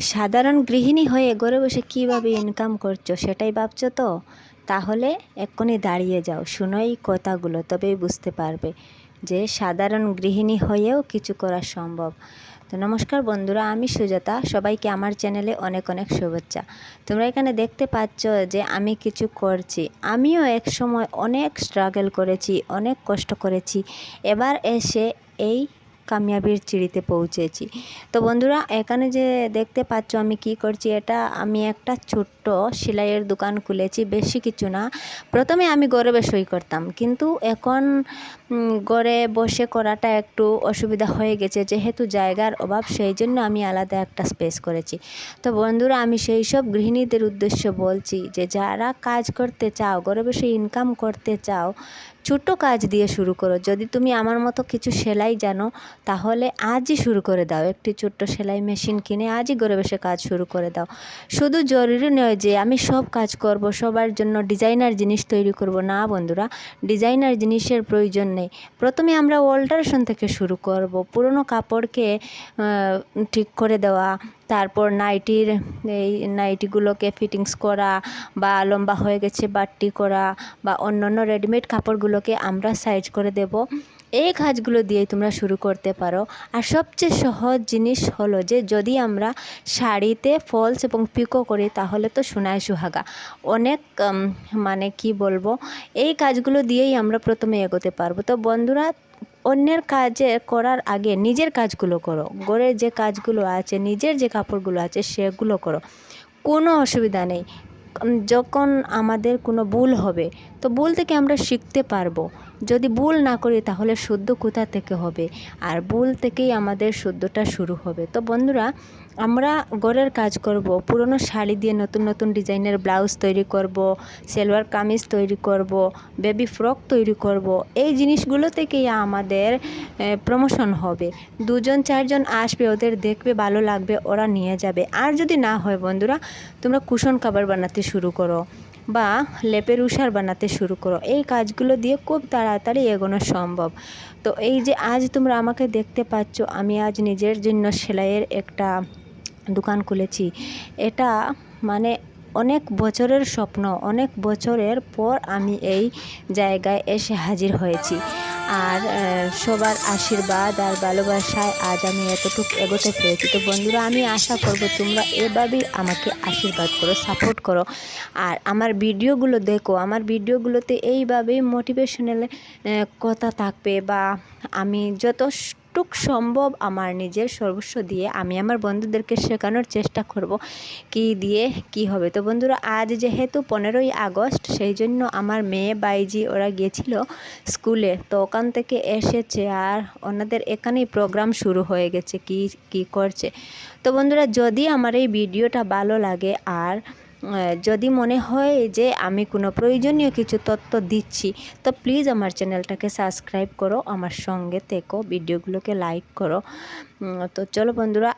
সাধারণ গৃহিণী হয়ে ঘরে বসে কীভাবে ইনকাম করছো সেটাই ভাবছো তো? তাহলে এক্ষুনি দাঁড়িয়ে যাও, শোনো এই কথাগুলো, তবেই বুঝতে পারবে যে সাধারণ গৃহিণী হয়েও কিছু করা সম্ভব। তো নমস্কার বন্ধুরা, আমি সুজাতা, সবাইকে আমার চ্যানেলে অনেক অনেক শুভেচ্ছা। তোমরা এখানে দেখতে পাচ্ছ যে আমি কিছু করছি। আমিও এক সময় অনেক স্ট্রাগল করেছি, অনেক কষ্ট করেছি, এবার এসে এই কামিয়াবির সিঁড়িতে পৌঁছেছি। তো বন্ধুরা, এখানে যে দেখতে পাচ্ছ আমি কি করছি, এটা আমি একটা ছোট্ট সেলাইয়ের দোকান খুলেছি, বেশি কিছু না। প্রথমে আমি ঘরে বসেই করতাম, কিন্তু এখন ঘরে বসে করাটা একটু অসুবিধা হয়ে গেছে, যেহেতু জায়গার অভাব, সেই জন্য আমি আলাদা একটা স্পেস করেছি। তো বন্ধুরা, আমি সেই সব গৃহিণীদের উদ্দেশ্য বলছি যে যারা কাজ করতে চাও, ঘরে বসে ইনকাম করতে চাও, ছোট কাজ দিয়ে শুরু করো। যদি তুমি আমার মতো কিছু সেলাই জানো, তাহলে আজই শুরু করে দাও। একটি ছোট্ট সেলাই মেশিন কিনে আজই ঘরে বসে কাজ শুরু করে দাও। শুধু জরুরি নয় যে আমি সব কাজ করব, সবার জন্য ডিজাইনার জিনিস তৈরি করব। না বন্ধুরা, ডিজাইনার জিনিসের প্রয়োজন নেই। প্রথমে আমরা অল্টারেশন থেকে শুরু করব। পুরনো কাপড়কে ঠিক করে দেওয়া, তারপর এই নাইটিগুলোকে ফিটিংস করা, বা লম্বা হয়ে গেছে বাট্টি করা, বা অন্যান্য রেডিমেড কাপড়গুলোকে আমরা সাইজ করে দেব। এই কাজগুলো দিয়েই তোমরা শুরু করতে পারো। আর সবচেয়ে সহজ জিনিস হলো যে যদি আমরা শাড়িতে ফলস এবং পিকো করি, তাহলে তো সোনায় সুহাগা। অনেক মানে কি বলবো, এই কাজগুলো দিয়েই আমরা প্রথমে এগোতে পারবো। তো বন্ধুরা, অন্যের কাজে করার আগে নিজের কাজগুলো করো। ঘরের যে কাজগুলো আছে, নিজের যে কাপড়গুলো আছে, সেগুলো করো, কোনো অসুবিধা নেই। যখন আমাদের কোনো ভুল হবে, তো ভুল থেকে আমরা শিখতে পারবো। যদি ভুল না করি, তাহলে শুদ্ধ কোথা থেকে হবে? আর ভুল থেকেই আমাদের শুদ্ধটা শুরু হবে। তো বন্ধুরা, আমরা ঘরের কাজ করব, পুরনো শাড়ি দিয়ে নতুন নতুন ডিজাইনের ব্লাউজ তৈরি করব, সালোয়ার কামিজ তৈরি করব, বেবি ফ্রক তৈরি করব। এই জিনিসগুলো থেকেই আমাদের প্রমোশন হবে। 2-4জন আসবে, ওদের দেখবে, ভালো লাগবে, ওরা নিয়ে যাবে। আর যদি না হয় বন্ধুরা, তোমরা কুশন কভার বানাতে শুরু করো, বা লেপের উষার বানাতে শুরু করো। এই কাজগুলো দিয়ে খুব তাড়াতাড়ি এগোনো সম্ভব। তো এই যে আজ তোমরা আমাকে দেখতে পাচ্ছ, আমি আজ নিজের জন্য সেলাইয়ের একটা দোকান খুলেছি। এটা মানে অনেক বছরের স্বপ্ন, অনেক বছরের পর আমি এই জায়গায় এসে হাজির হয়েছি। আর সবার আশীর্বাদ আর ভালোবাসায় আজ আমি এতটুকু এগোতে পেরেছি। তো বন্ধুরা, আমি আশা করব তোমরা এভাবেই আমাকে আশীর্বাদ করো, সাপোর্ট করো। আর আমার ভিডিওগুলো দেখো, আমার ভিডিওগুলোতে এইভাবেই মোটিভেশনাল কথা থাকবে, বা আমি যতটুক সম্ভব আমার নিজের সর্বস্ব দিয়ে আমি আমার বন্ধুদেরকে শেখানোর চেষ্টা করব কি দিয়ে কি হবে। তো বন্ধুরা, আজ যেহেতু 15ই আগস্ট, সেই জন্য আমার মেয়ে বাইজি ওরা গিয়েছিল স্কুলে, তো ওখান থেকে এসেছে, আর ওনাদের এখানেই প্রোগ্রাম শুরু হয়ে গেছে কি কি করছে। তো বন্ধুরা, যদি আমার এই ভিডিওটা ভালো লাগে, আর যদি মনে হয় যে আমি কোনো প্রয়োজনীয় কিছু তথ্য দিচ্ছি, তো প্লিজ আমার চ্যানেলটাকে সাবস্ক্রাইব করো, আমার সঙ্গে থেকো, ভিডিওগুলোকে লাইক করো। তো চলো বন্ধুরা,